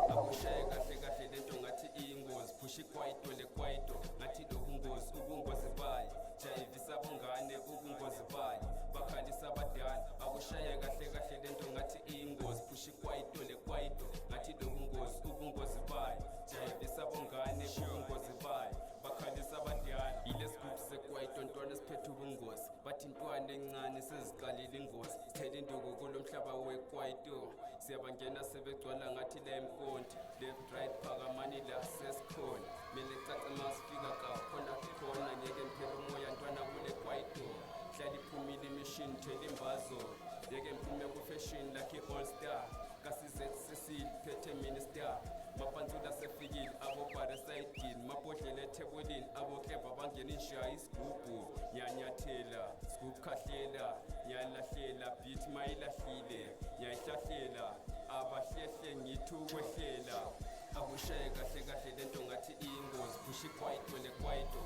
Akushaye kahle kahle lento ngathi iyingozi, phusha ikwaito lekwaito ngathi lobungozi ubungozi bayo, jayivisa bungane ubungozi bayo, bakhalisa abadala. Akushaye kahle kahle lento ngathi iyingozi, phusha ikwaito lekwaito ngathi lobungozi ubungozi bayo, jayivisa bungane ubungozi bayo, bakhalisa abadala. Yilesigubhu sekwaito ntwana siphethe ubungozi, bathi intwana encane seziqalile ingozi, sithela induku kulo mhlaba wekwaito, siyabangena sebegcwala ngathi la emkonti, left right phakamani la sesikhona, mele cace masifika khona khona, ngeke mphele umoya ntwana kule kwaito, hlala iphumile imishini thela imbazo, ngeke mphume ku-fashion like i-all star, kasizet sesiphethe minister, mapantsula sefikile abo parasayidini, mabhodlela ethebulini abo keba bangena inshaya isigubhu, nyanyathela sigubhu khahlela, nyalahlela beat mayilahlile, nyayihlahlela abahlehle ngithi ukwehlela. Akushaye kahle kahle lento ngathi iyingozi, phusha ikwaito lekwaito